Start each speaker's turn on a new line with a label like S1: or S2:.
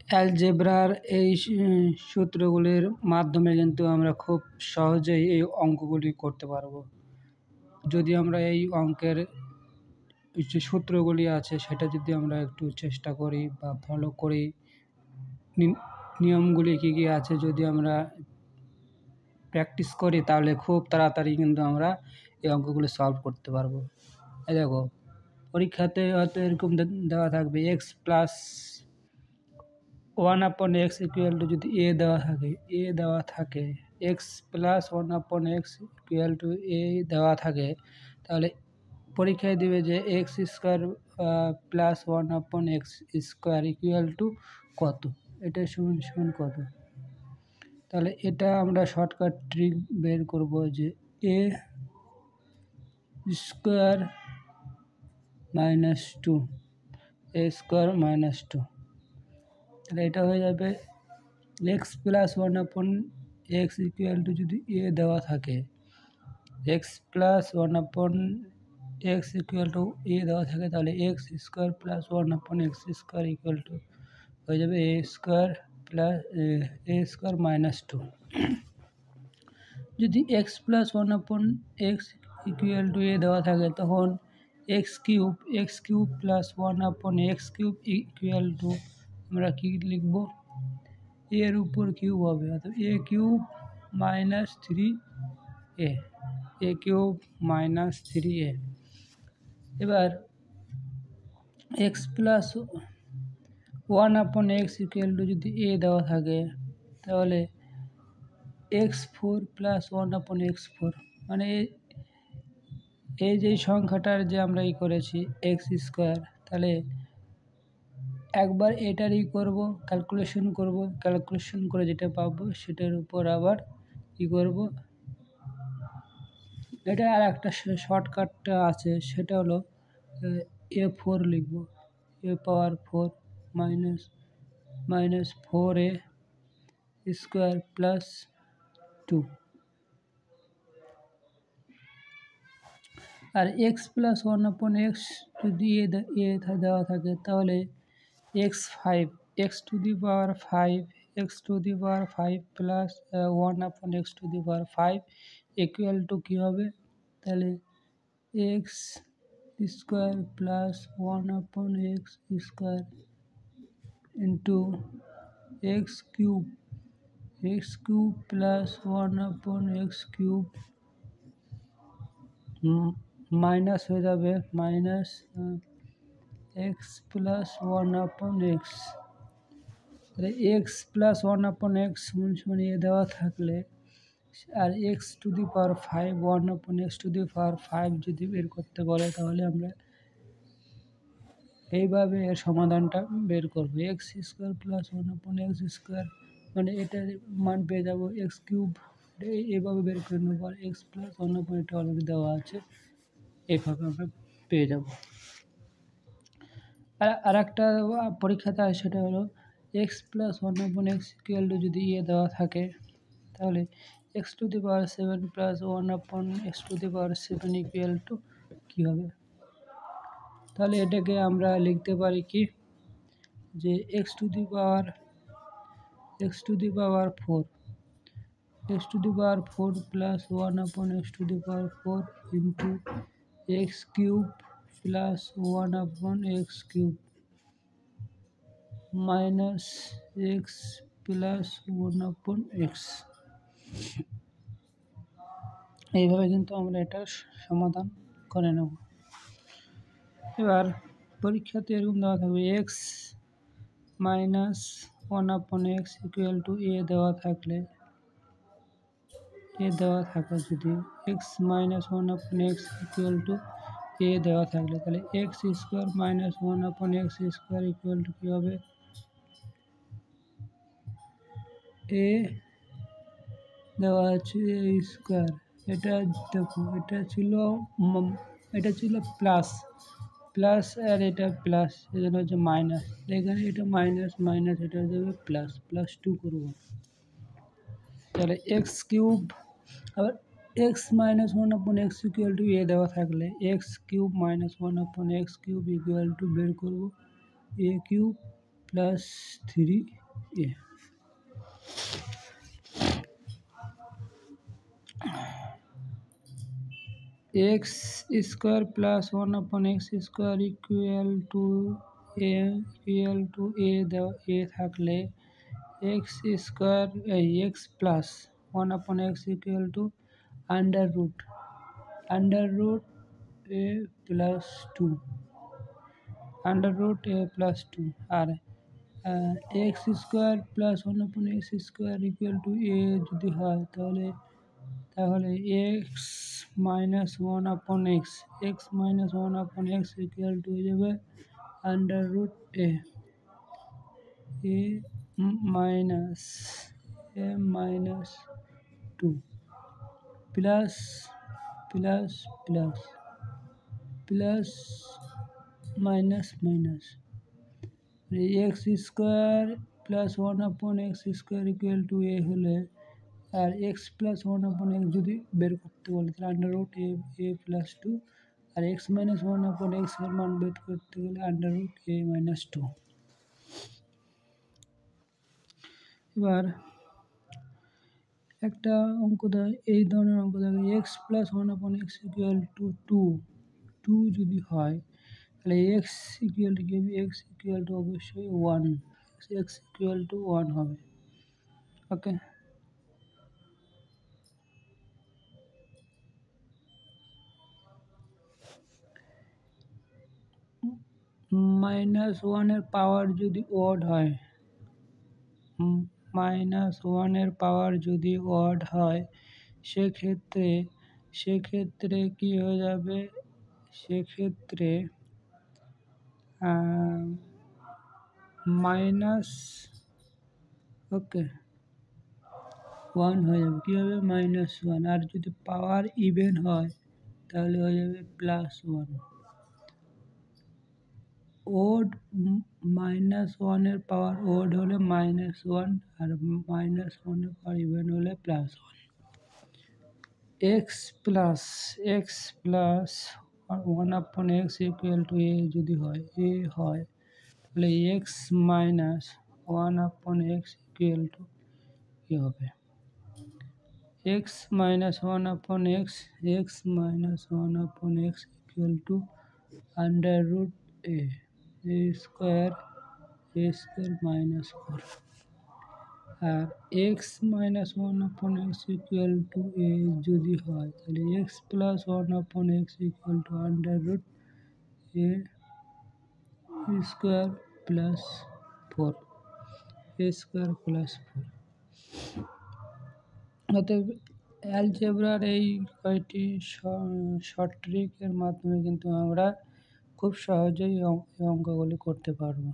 S1: অ্যালজেব্রার এই সূত্রগুলির মাধ্যমে কিন্তু আমরা খুব সহজেই এই অঙ্কগুলি করতে পারবো। যদি আমরা এই অঙ্কের যে সূত্রগুলি আছে সেটা যদি আমরা একটু চেষ্টা করি বা ফলো করি, নিয়মগুলি কী কী আছে যদি আমরা প্র্যাকটিস করি, তাহলে খুব তাড়াতাড়ি কিন্তু আমরা এই অঙ্কগুলো সলভ করতে পারবো। এই দেখো, পরীক্ষাতে হয়তো এরকম দেওয়া থাকবে x+1/x = যদি a দেওয়া থাকে x+1/x = a দেওয়া থাকে, তাহলে পরীক্ষায় দেবে যে x² + 1/x² কত, এটা সমান কত। তাহলে এটা আমরা শর্টকাট ট্রিক বের করব যে a² - 2 তাহলে এটা হয়ে যাবে x+1/x = যদি a দেওয়া থাকে x+1/x = a দেওয়া থাকে, তাহলে x² + 1/x² হয়ে যাবে a² - 2। যদি x+1/x = a দেওয়া থাকে, তখন x³ + 1/x³ আমরা কি লিখব, a এর উপর কিউব হবে, অর্থাৎ a³ - 3a। এবার x+1/x = যদি a দেওয়া থাকে, তাহলে x4 + 1/x4, মানে এই যে সংখ্যাটার যে আমরা করেছি x², তাহলে একবার এটারই করব, ক্যালকুলেশন করে যেটা পাবো সেটার উপর আবার করব। এটা আর একটা শর্টকাটটা আছে, সেটা হলো a4 লিখব, a⁴ -4a² + 2। আর x+1/x যদি a দেওয়া থাকে, তাহলে x5 + 1/x5 = কী হবে, তাহলে x² + 1/x² x³ + 1/x³ minus হয়ে যাবে -x+1/x। তাহলে x+1/x = a দেওয়া থাকলে আর x⁵ 1/x⁵ যদি বের করতে বলে, তাহলে আমরা এইভাবে এর সমাধানটা বের করব। x² + 1/x², মানে এটার মান পেয়ে যাব x³। এইভাবে বের করে নেব, আর x+1/x এটা অলরেডি দেওয়া আছে, এইভাবে আমরা পেয়ে যাব। আর একটা পরীক্ষাতে হয়, সেটা হলো x+1/x = যদি a দেওয়া থাকে, তাহলে x⁷ + 1/x⁷ কী হবে। তাহলে এটাকে আমরা লিখতে পারি কি, যে x⁴ + 1/x⁴ x³ + 1/x³ - x + 1/x। এইভাবে কিন্তু আমরা এটার সমাধান করে নেব। এবার পরীক্ষাতে এরকম দেওয়া থাকবে x - 1/x = a দেওয়া থাকে, যদি x - 1/x a দেওয়া থাকলে, তাহলে x² - 1/x² কী হবে, a দেওয়া আছে a²। এটা দেখো, এটা ছিল প্লাস আর এটা প্লাস, এজন্য হচ্ছে মাইনাস। এখানে এটা মাইনাস, এটা হয়ে যাবে +2 করব। তাহলে x³ আবার x - 1/x = a দেওয়া থাকলে x³ - 1/x³ বের করব, a cube plus 3a x square plus 1 upon x square equal to a দেওয়া a থাকলে x square x plus 1 upon x equal to under root a plus 2 আর x square plus 1 upon x square equal to a যদি হয় তাহলে x minus 1 upon x minus 1 upon x equal to হয়ে যাবে under root a minus 2 plus minus x square plus 1 upon x square equal to a হলে আর x plus 1 upon x যদি বের করতে বলে তাহলে আন্ডার রুট a plus 2 আর x minus 1 upon x এর মান বের করতে গেলে আন্ডার রুট a minus 2। এবার একটা অঙ্ক দেয়, এই ধরনের অঙ্ক দেয় x plus 1 upon x equal to 2 যদি হয় তাহলে x equal to x equal to অবশ্যই 1 x equal to 1 হবে। ওকে, -1 এর পাওয়ার যদি অড হয় -1 এর পাওয়ার যদি অড হয় সেক্ষেত্রে কি হয়ে যাবে, সেক্ষেত্রে মাইনাস ওকে 1 হয়ে যাবে, কী হবে -1। আর যদি পাওয়ার ইভেন হয় তাহলে হয়ে যাবে +1। ওড -1 এর পাওয়ার ওড হলে -1 আর -1 এর পাওয়ার ইভেন হলে +1। x plus 1 upon x equal to a যদি হয় তাহলে x minus 1 upon x equal to কি হবে, x minus 1 upon x equal to under root a square minus 4। R x minus 1 upon x equal to a যদি হয় তাহলে x plus 1 upon x equal to under root a square plus 4 অতএব অ্যালজেব্রার এই কয়টি short ট্রিকের মাধ্যমে কিন্তু আমরা খুব সহজেই এই অঙ্কগুলি করতে পারবো।